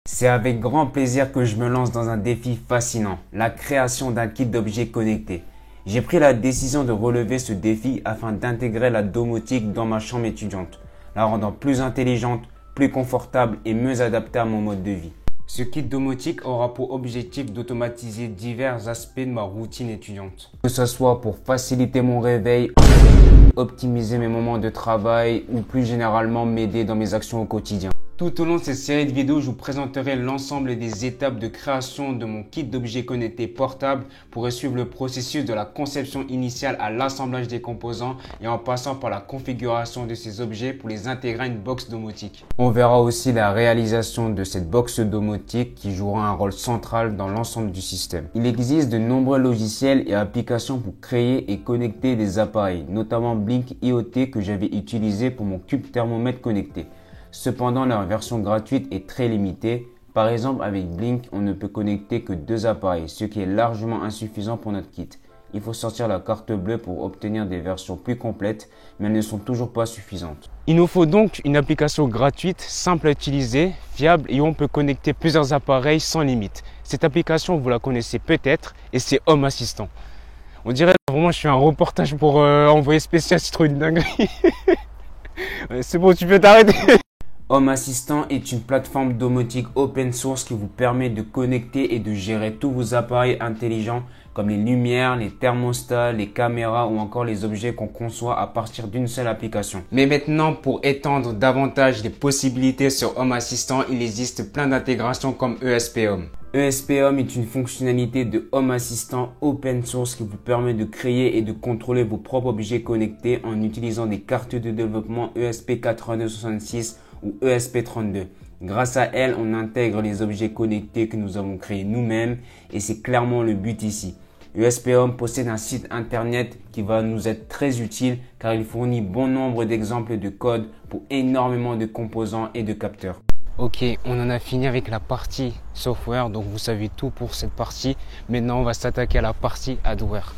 C'est avec grand plaisir que je me lance dans un défi fascinant, la création d'un kit d'objets connectés. J'ai pris la décision de relever ce défi afin d'intégrer la domotique dans ma chambre étudiante, la rendant plus intelligente, plus confortable et mieux adaptée à mon mode de vie. Ce kit domotique aura pour objectif d'automatiser divers aspects de ma routine étudiante. Que ce soit pour faciliter mon réveil, optimiser mes moments de travail ou plus généralement m'aider dans mes actions au quotidien. Tout au long de cette série de vidéos, je vous présenterai l'ensemble des étapes de création de mon kit d'objets connectés portable pour suivre le processus de la conception initiale à l'assemblage des composants et en passant par la configuration de ces objets pour les intégrer à une box domotique. On verra aussi la réalisation de cette box domotique qui jouera un rôle central dans l'ensemble du système. Il existe de nombreux logiciels et applications pour créer et connecter des appareils, notamment Blink IoT que j'avais utilisé pour mon cube thermomètre connecté. Cependant, leur version gratuite est très limitée. Par exemple, avec Blink, on ne peut connecter que 2 appareils, ce qui est largement insuffisant pour notre kit. Il faut sortir la carte bleue pour obtenir des versions plus complètes, mais elles ne sont toujours pas suffisantes. Il nous faut donc une application gratuite, simple à utiliser, fiable et où on peut connecter plusieurs appareils sans limite. Cette application, vous la connaissez peut-être et c'est Home Assistant. On dirait vraiment que je fais un reportage pour envoyer spécial si trop une dinguerie. C'est bon, tu peux t'arrêter. Home Assistant est une plateforme domotique open source qui vous permet de connecter et de gérer tous vos appareils intelligents comme les lumières, les thermostats, les caméras ou encore les objets qu'on conçoit à partir d'une seule application. Mais maintenant, pour étendre davantage les possibilités sur Home Assistant, il existe plein d'intégrations comme ESP Home. ESP Home est une fonctionnalité de Home Assistant open source qui vous permet de créer et de contrôler vos propres objets connectés en utilisant des cartes de développement ESP8266 ou ESP32. Grâce à elle, on intègre les objets connectés que nous avons créés nous-mêmes et c'est clairement le but ici. ESP Home possède un site internet qui va nous être très utile car il fournit bon nombre d'exemples de code pour énormément de composants et de capteurs. Ok, on en a fini avec la partie software, donc vous savez tout pour cette partie. Maintenant, on va s'attaquer à la partie hardware.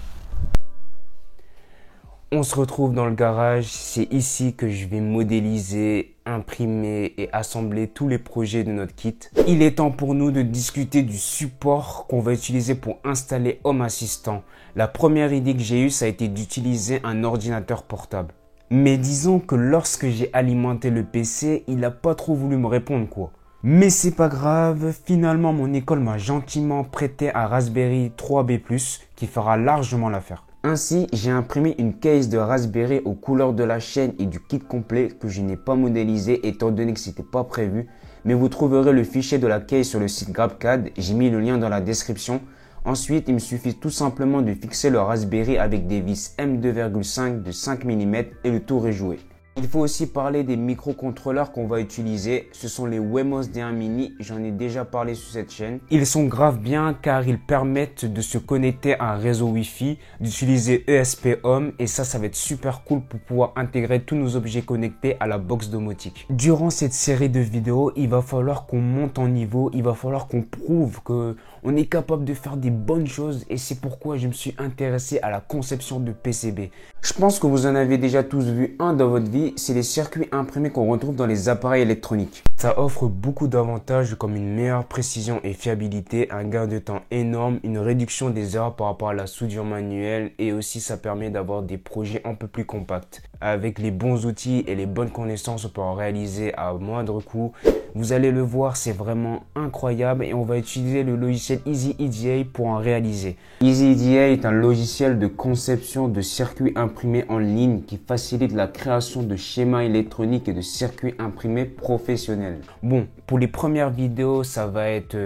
On se retrouve dans le garage, c'est ici que je vais modéliser, imprimer et assembler tous les projets de notre kit. Il est temps pour nous de discuter du support qu'on va utiliser pour installer Home Assistant. La première idée que j'ai eue, ça a été d'utiliser un ordinateur portable. Mais disons que lorsque j'ai alimenté le PC, il n'a pas trop voulu me répondre quoi. Mais c'est pas grave, finalement mon école m'a gentiment prêté un Raspberry 3B+, qui fera largement l'affaire. Ainsi, j'ai imprimé une case de Raspberry aux couleurs de la chaîne et du kit complet que je n'ai pas modélisé étant donné que c'était pas prévu. Mais vous trouverez le fichier de la case sur le site GrabCAD, j'ai mis le lien dans la description. Ensuite, il me suffit tout simplement de fixer le Raspberry avec des vis M2,5 de 5 mm et le tour est joué. Il faut aussi parler des microcontrôleurs qu'on va utiliser. Ce sont les Wemos D1 Mini, j'en ai déjà parlé sur cette chaîne. Ils sont grave bien car ils permettent de se connecter à un réseau Wi-Fi, d'utiliser ESP Home et ça va être super cool pour pouvoir intégrer tous nos objets connectés à la box domotique. Durant cette série de vidéos, il va falloir qu'on monte en niveau, il va falloir qu'on prouve qu'on est capable de faire des bonnes choses et c'est pourquoi je me suis intéressé à la conception de PCB. Je pense que vous en avez déjà tous vu un dans votre vie. C'est les circuits imprimés qu'on retrouve dans les appareils électroniques. Ça offre beaucoup d'avantages comme une meilleure précision et fiabilité, un gain de temps énorme, une réduction des erreurs par rapport à la soudure manuelle et aussi ça permet d'avoir des projets un peu plus compacts. Avec les bons outils et les bonnes connaissances, on peut en réaliser à moindre coût. Vous allez le voir, c'est vraiment incroyable et on va utiliser le logiciel EasyEDA pour en réaliser. EasyEDA est un logiciel de conception de circuits imprimés en ligne qui facilite la création de schémas électroniques et de circuits imprimés professionnels. Bon, pour les premières vidéos, ça va être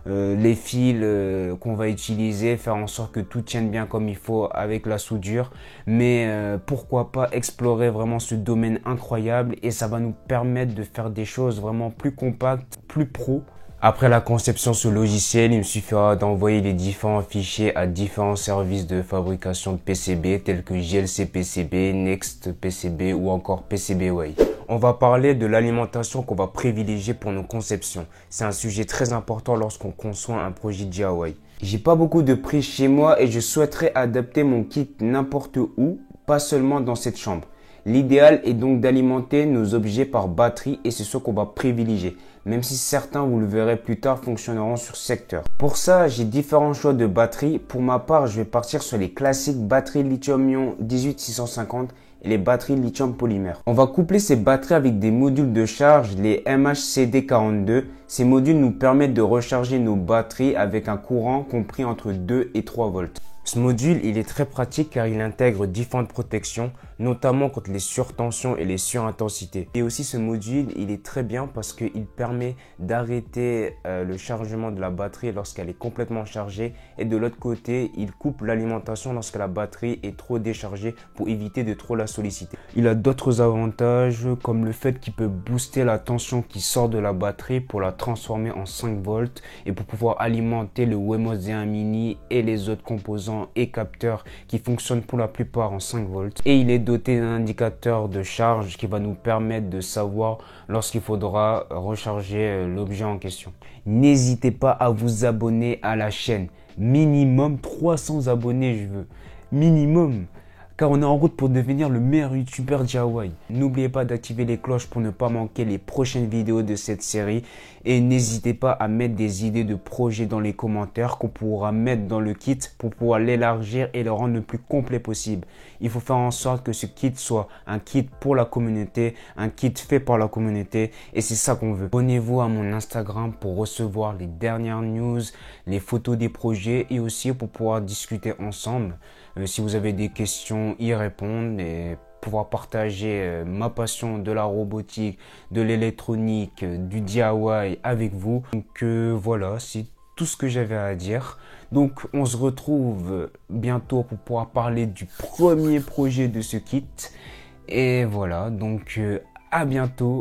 les fils qu'on va utiliser, faire en sorte que tout tienne bien comme il faut avec la soudure. Mais pourquoi pas explorer vraiment ce domaine incroyable et ça va nous permettre de faire des choses vraiment plus compactes, plus pro. Après la conception ce logiciel, il me suffira d'envoyer les différents fichiers à différents services de fabrication de PCB tels que JLC PCB, Next PCB ou encore PCBWay. On va parler de l'alimentation qu'on va privilégier pour nos conceptions. C'est un sujet très important lorsqu'on conçoit un projet DIY. J'ai pas beaucoup de prise chez moi et je souhaiterais adapter mon kit n'importe où, pas seulement dans cette chambre. L'idéal est donc d'alimenter nos objets par batterie et c'est ce qu'on va privilégier, même si certains, vous le verrez plus tard, fonctionneront sur secteur. Pour ça, j'ai différents choix de batteries. Pour ma part, je vais partir sur les classiques batteries lithium-ion 18650 et les batteries lithium polymère. On va coupler ces batteries avec des modules de charge, les MHCD42. Ces modules nous permettent de recharger nos batteries avec un courant compris entre 2 et 3 volts. Ce module, il est très pratique car il intègre différentes protections, notamment contre les surtensions et les surintensités. Et aussi ce module, il est très bien parce qu'il permet d'arrêter le chargement de la batterie lorsqu'elle est complètement chargée. Et de l'autre côté, il coupe l'alimentation lorsque la batterie est trop déchargée pour éviter de trop la solliciter. Il a d'autres avantages comme le fait qu'il peut booster la tension qui sort de la batterie pour la transformer en 5 volts et pour pouvoir alimenter le Wemos Z1 Mini et les autres composants et capteurs qui fonctionnent pour la plupart en 5 volts. Et il est doté d'un indicateur de charge qui va nous permettre de savoir lorsqu'il faudra recharger l'objet en question. N'hésitez pas à vous abonner à la chaîne. Minimum 300 abonnés je veux. Minimum. Car on est en route pour devenir le meilleur youtubeur DIY. N'oubliez pas d'activer les cloches pour ne pas manquer les prochaines vidéos de cette série. Et n'hésitez pas à mettre des idées de projets dans les commentaires qu'on pourra mettre dans le kit pour pouvoir l'élargir et le rendre le plus complet possible. Il faut faire en sorte que ce kit soit un kit pour la communauté, un kit fait par la communauté. Et c'est ça qu'on veut. Abonnez-vous à mon Instagram pour recevoir les dernières news, les photos des projets et aussi pour pouvoir discuter ensemble. Si vous avez des questions, y répondre et pouvoir partager ma passion de la robotique, de l'électronique, du DIY avec vous. Donc voilà, c'est tout ce que j'avais à dire. Donc on se retrouve bientôt pour pouvoir parler du premier projet de ce kit. Et voilà, donc à bientôt.